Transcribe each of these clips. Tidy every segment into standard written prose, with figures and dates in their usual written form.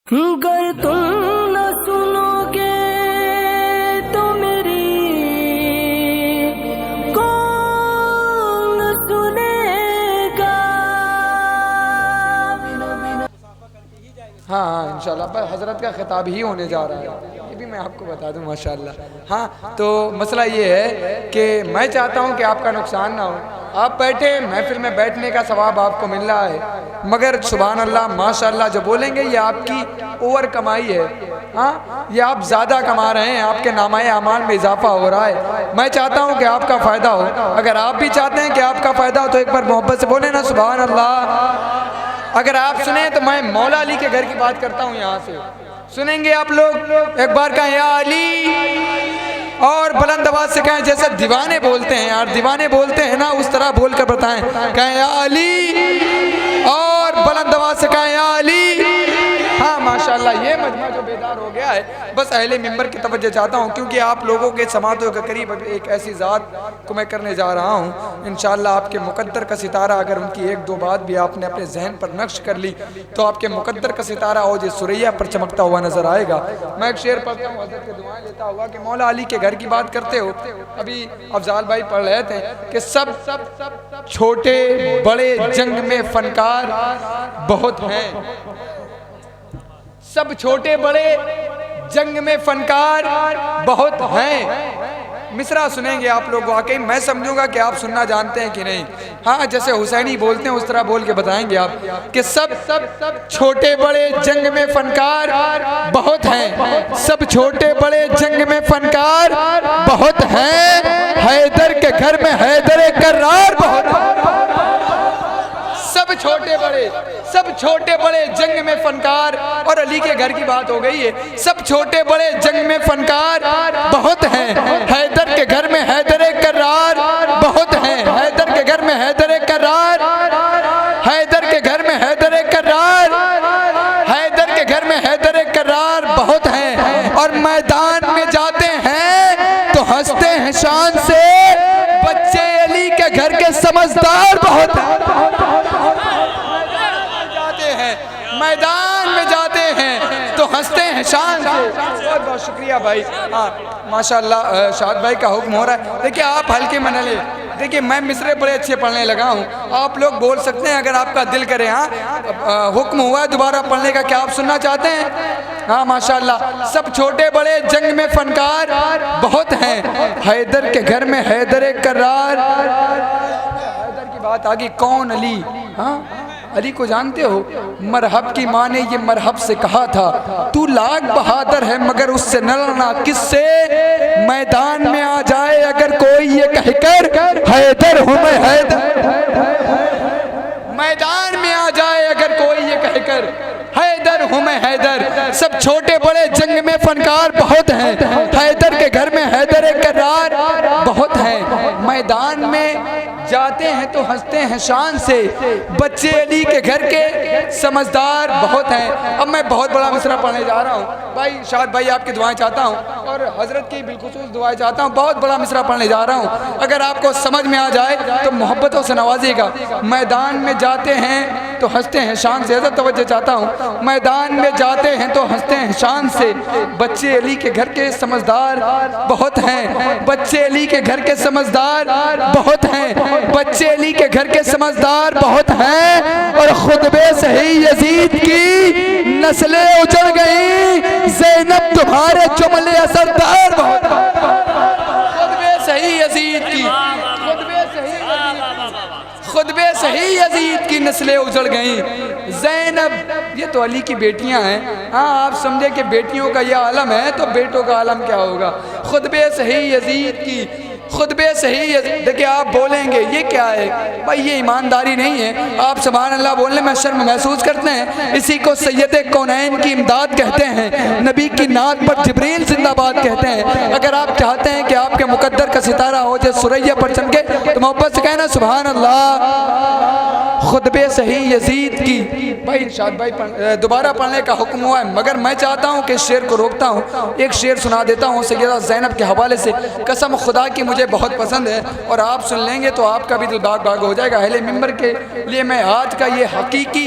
गर तुम न सुनोगे तो मेरी कौन सुनेगा। हाँ इंशाल्लाह पर हज़रत का खिताब ही होने जा रहा है, ये भी मैं आपको बता दूं माशाल्लाह। हाँ तो मसला ये है कि मैं चाहता हूँ कि आपका नुकसान ना हो, आप बैठे महफिल में बैठने का सवाब आपको मिल रहा है, मगर सुभान अल्लाह माशाल्लाह जो बोलेंगे ये आपकी ओवर कमाई है। हाँ ये आप ज़्यादा कमा रहे हैं, आपके नामाए अमाल में इजाफा हो रहा है। मैं चाहता हूँ कि आपका फ़ायदा हो, अगर आप भी चाहते हैं कि आपका फ़ायदा हो तो एक बार मोहब्बत से बोले ना सुभान अल्लाह। अगर आप सुने तो मैं मौला अली के घर की बात करता हूँ, यहाँ से सुनेंगे आप लोग, एक बार कहें या अली और बुलंद आवाज से कहें, जैसे दीवाने बोलते हैं यार, दीवाने बोलते हैं ना उस तरह बोल कर बताएं, कहें या अली और बुलंद आवाज से कहें या अली। हाँ माशाल्लाह ये मजमा जो बेदार हो गया है, बस अहले मिंबर की तवज्जो चाहता हूँ क्योंकि आप लोगों के समातों के करीब एक ऐसी ज़ात को मैं करने जा रहा हूँ इंशाल्लाह। आपके मुकद्दर का सितारा अगर उनकी एक दो बात भी आपने अपने जहन पर नक्श कर ली तो आपके मुकद्दर का सितारा और जो सुरैया पर चमकता हुआ नजर आएगा। मैं एक शेर पढ़ता हूँ हज़रत के दुआएं लेता हुआ कि मौला अली के घर की बात करते हो, अभी अफजाल भाई पढ़ रहे थे कि सब छोटे बड़े जंग में फनकार बहुत हैं, सब छोटे बड़े जंग में फनकार बहुत हैं। मिसरा सुनेंगे आप लोग, वाकई मैं समझूंगा कि आप सुनना जानते हैं कि नहीं। हाँ जैसे हुसैनी बोलते हैं उस तरह बोल के बताएंगे आप कि सब छोटे बड़े जंग में फनकार बहुत हैं, सब छोटे बड़े जंग में फनकार बहुत हैं, हैदर के घर में हैदर कर्रार बहुत हैं। सब छोटे बड़े जंग में फनकार, और अली के घर की बात हो गई है, सब छोटे बड़े जंग में फनकार बहुत हैं, हैदर के घर में हैदर कर्रार बहुत हैं, हैदर के घर में हैदर कर्रार, हैदर के घर में हैदर कर्रार, हैदर के घर में हैदर कर्रार बहुत हैं। और मैदान में जाते हैं तो हंसते हैं शान से, बच्चे अली के घर के समझदार बहुत हैं। मैदान में जाते हैं तो हंसते हैं शान से। बहुत बहुत शुक्रिया भाई। हाँ माशाल्लाह शाद भाई का हुक्म हो रहा है। देखिए आप हल्के में न ले, देखिए मैं मिसरे बड़े अच्छे पढ़ने लगा हूँ, आप लोग बोल सकते हैं अगर आपका दिल करे। हाँ हुक्म हुआ है दोबारा पढ़ने का, क्या आप सुनना चाहते हैं? हाँ माशाल्लाह सब छोटे बड़े जंग में फनकार बहुत हैं, हैदर के घर में हैदर कर्रार। हैदर की बात आ गई, कौन अली? हाँ अली को जानते हो? मरहब की माँ ने ये मरहब से कहा था, तू लाख बहादुर है मगर उससे न लड़ना किससे, मैदान में आ जाए अगर कोई ये कहकर हैदर हूँ मैं हैदर, मैदान में आ जाए अगर कोई ये कहकर हैदर हूँ मैं हैदर। सब छोटे बड़े जंग में फनकार बहुत हैं, हैदर के घर में हैदर कर्रार बहुत हैं, मैदान में जाते हैं तो हंसते हैं शान से, बच्चे अली के घर के समझदार बहुत हैं। अब मैं बहुत बड़ा मिसरा पढ़ने जा रहा हूँ भाई, शाद भाई आपकी दुआएं चाहता हूँ और हजरत की बिलखुसूस दुआएं चाहता हूँ। बहुत बड़ा मिसरा पढ़ने जा रहा हूँ, अगर आपको समझ में आ जाए तो मोहब्बतों से नवाजिएगा। मैदान में जाते हैं तो हंसते हैं शान से, ज़्यादा तवज्जो चाहता हूँ। मैदान में जाते हैं तो हंसते हैं शान से, बच्चे अली के घर के समझदार बहुत हैं, बच्चे अली के घर के समझदार बहुत हैं, बच्चे अली के घर के समझदार बहुत हैं। और खुतबे सही यजीद की नस्लें उजड़ गई, ज़ैनब तुम्हारे जुमले असरदार बहुत हैं। खुतबे सही यजीद की, खुतबे सही यजीद की नस्लें उजड़ गई, ज़ैनब ये तो अली की बेटियां हैं। हाँ आप समझे कि बेटियों का यह आलम है तो बेटों का आलम क्या होगा। खुतबे सही यजीद की, खुतबे सही। देखिए आप बोलेंगे ये क्या है भाई, ये ईमानदारी नहीं है। आप सुभान अल्लाह बोलने में शर्म महसूस करते हैं, इसी को सैयद कौनैन की इमदाद कहते हैं, नबी की नात पर जिब्रील जिंदाबाद कहते हैं। अगर आप चाहते हैं कि आपके मुकद्दर का सितारा हो जाए सुरैया पर चमके तो मोहब्बत से कहना सुभान अल्लाह। खुतबे सही यजीद की भाई, शाद भाई दोबारा पढ़ने का हुक्म हुआ है, मगर मैं चाहता हूँ कि इस शेर को रोकता हूँ, एक शेर सुना देता हूँ सैयदा ज़ैनब के हवाले से। कसम खुदा की मुझे बहुत पसंद है और आप सुन लेंगे तो आपका भी दिल बाग बाग हो जाएगा। अहले मिंबर के लिए मैं आज का ये हकीकी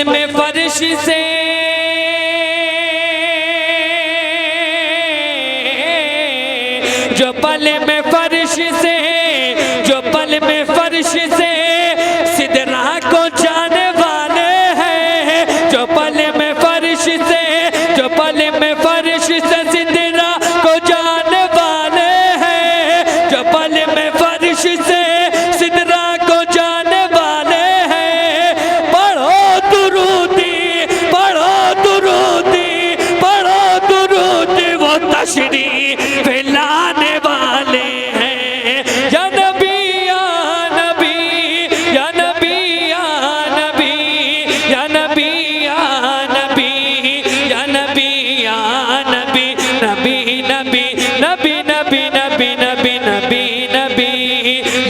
पल में फर्श से जो पल में फर्श से जो पल में फर्श से सिदरा को जाने वाले हैं जो पल में फर्श से जो पल में फर्श से सिदरा को जाने वाले हैं जो पल में फर्श से सिदरा को जाने वाले हैं पढ़ो दुरूदी पढ़ो दुरूदी पढ़ो दुरूदी वो तशरीफ फैलाने वाले हैं या नबी या नबी या नबी या नबी या नबी या नबी या नबी या नबी नबी नबी नबी नबी नबी नबी नबी नबी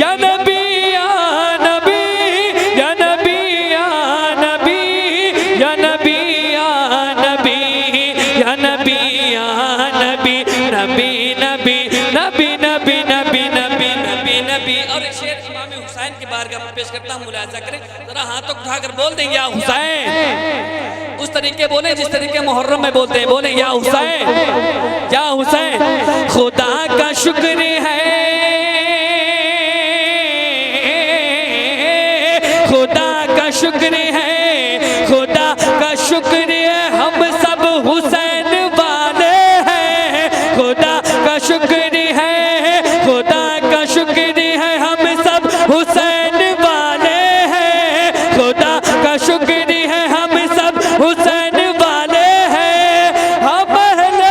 या नबी या नबी या नबी या नबी या नबी या नबी या नबी या नबी नबी नबी नबी नबी नबी नबी नबी नबी। और एक शेर इमाम हुसैन की बारगाह में पेश करता हूँ, मुलाहिजा करें जरा, हाथों को उठाकर बोल दें या हुसैन, उस तरीके बोले जिस तरीके मुहर्रम में बोलते हैं, बोले या हुसैन या हुसैन। खुदा का शुक्र है खुदा का शुक्र है खुदा का शुक्र है हम सब हुसैन वाले हैं खुदा का शुक्र है खुदा का शुक्र है हम सब हुसैन वाले हैं खुदा का शुक्र है हम सब हुसैन वाले हैं हम अहले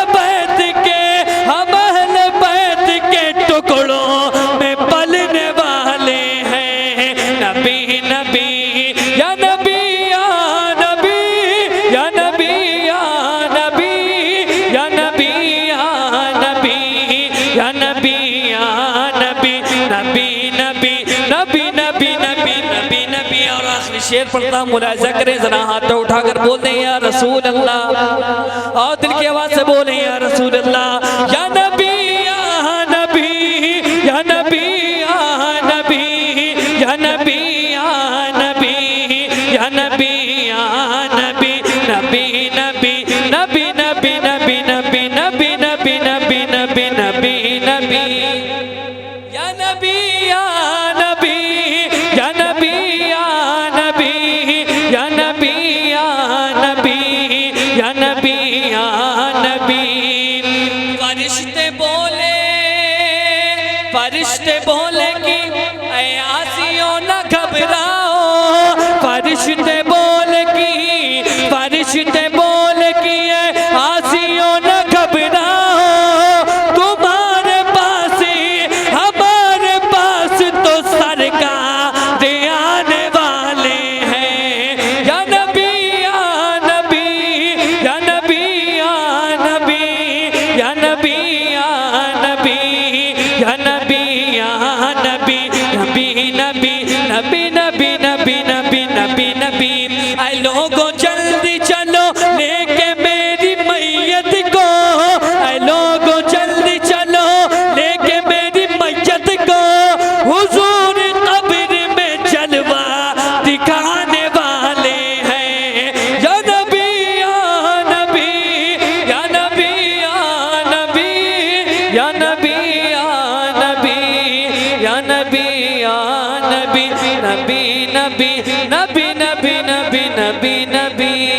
बैत के टुकड़ों में पलने वाले हैं नबी नबी या नबी या नबी या नबी या नबी या नबी या नबी या नबी या नबी नबी नबी नबी नबी नबी नबी नबी। और आखिरी शेर पढ़ता हूँ, मुलाहिजा करें जरा, हाथों उठाकर बोल दें या रसूल अल्लाह, और दिल की आवाज से बोलें या रसूल अल्लाह या नबी या नबी या नबी या नबी या नबी या नबी या नबी या नबी नबी नबी नबी नबी नबी नबी नबी नबी नबी नबी नबी नबी या नबी या नबी या नबी या नबी या नबी या नबी या नबी या नबी। फरिश्ते बोले कि ऐ आसियों न घबराओ फरिश्ते बोले कि ऐ आसियों न घबराओ तुम्हारे पास हमारे पास तो सरकार आने वाले हैं या नबी या नबी या नबी या नबी या नबी या नबी या नबी या नबी नबी नबी नबी नबी नबी नबी नबी। ऐ लोगों जल्दी चलो लेके मेरी मैयत को ऐ लोगों जल्दी चलो लेके मेरी मैयत को हुजूर कब्र में जलवा दिखाने वाले हैं या नबी या नबी या नबी या नबी या नबी या नबी या नबी या नबी नबी नबी नबी नबी नबी नबी नबी।